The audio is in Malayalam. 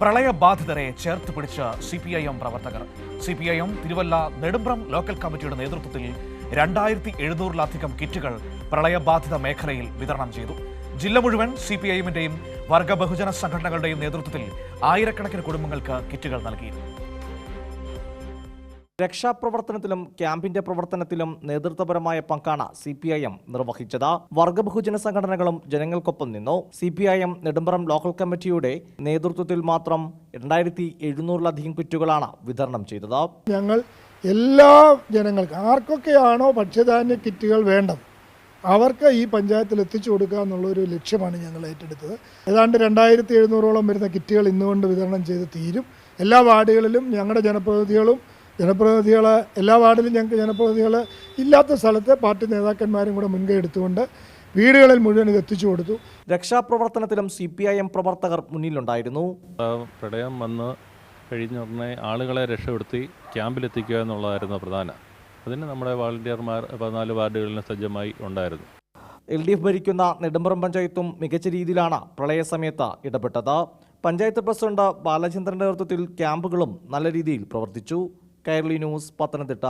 പ്രളയബാധിതരെ ചേർത്ത് പിടിച്ച CPIM പ്രവർത്തകർ. CPIM തിരുവല്ല നെടുമ്പ്രം ലോക്കൽ കമ്മിറ്റിയുടെ നേതൃത്വത്തിൽ 2700-ലധികം കിറ്റുകൾ പ്രളയബാധിത മേഖലയിൽ വിതരണം ചെയ്തു. ജില്ല മുഴുവൻ CPIM-ന്റെയും വർഗ ബഹുജന സംഘടനകളുടെയും നേതൃത്വത്തിൽ ആയിരക്കണക്കിന് കുടുംബങ്ങൾക്ക് കിറ്റുകൾ നൽകി. രക്ഷാപ്രവർത്തനത്തിലും ക്യാമ്പിന്റെ പ്രവർത്തനത്തിലും നേതൃത്വപരമായ പങ്കാണ് CPIM നിർവഹിച്ചത്. വർഗബഹുജന സംഘടനകളും ജനങ്ങൾക്കൊപ്പം നിന്നു. CPIM നെടുമ്പ്രം ലോക്കൽ കമ്മിറ്റിയുടെ നേതൃത്വത്തിൽ മാത്രം 2700-ലധികം കിറ്റുകളാണ് വിതരണം ചെയ്തത്. ഞങ്ങൾ എല്ലാ ജനങ്ങൾക്കും ആർക്കൊക്കെയാണോ ഭക്ഷ്യധാന്യ കിറ്റുകൾ വേണ്ടത് അവർക്ക് ഈ പഞ്ചായത്തിൽ എത്തിച്ചു കൊടുക്കുക എന്നുള്ളൊരു ലക്ഷ്യമാണ് ഞങ്ങൾ ഏറ്റെടുത്തത്. ഏതാണ്ട് 2700-ഓളം വരുന്ന കിറ്റുകൾ ഇന്നുകൊണ്ട് വിതരണം ചെയ്ത് തീരും. എല്ലാ വാർഡുകളിലും ഞങ്ങളുടെ ജനപ്രതിനിധികൾ എല്ലാ വാർഡിലും ഞങ്ങൾക്ക് ജനപ്രതിനിധികൾ ഇല്ലാത്ത സ്ഥലത്ത് പാർട്ടി നേതാക്കന്മാരും കൂടെ മുൻകൈ എടുത്തുകൊണ്ട് വീടുകളിൽ മുഴുവൻ ഇത് എത്തിച്ചു കൊടുത്തു. രക്ഷാപ്രവർത്തനത്തിലും CPIM പ്രവർത്തകർ മുന്നിലുണ്ടായിരുന്നു. പ്രളയം വന്ന് കഴിഞ്ഞ ഉടനെ ആളുകളെ രക്ഷപ്പെടുത്തി ക്യാമ്പിലെത്തിക്കുക എന്നുള്ളതായിരുന്നു പ്രധാനം. അതിന് നമ്മുടെ വാളണ്ടിയർമാർ 14 വാർഡുകളിലും സജ്ജമായി ഉണ്ടായിരുന്നു. LDF ഭരിക്കുന്ന നെടുമ്പ്രം പഞ്ചായത്തും മികച്ച രീതിയിലാണ് പ്രളയ സമയത്ത് ഇടപെട്ടത്. പഞ്ചായത്ത് പ്രസിഡന്റ് ബാലചന്ദ്രന്റെ നേതൃത്വത്തിൽ ക്യാമ്പുകളും നല്ല രീതിയിൽ പ്രവർത്തിച്ചു. കൈരളി ന്യൂസ്, പത്തനംതിട്ട.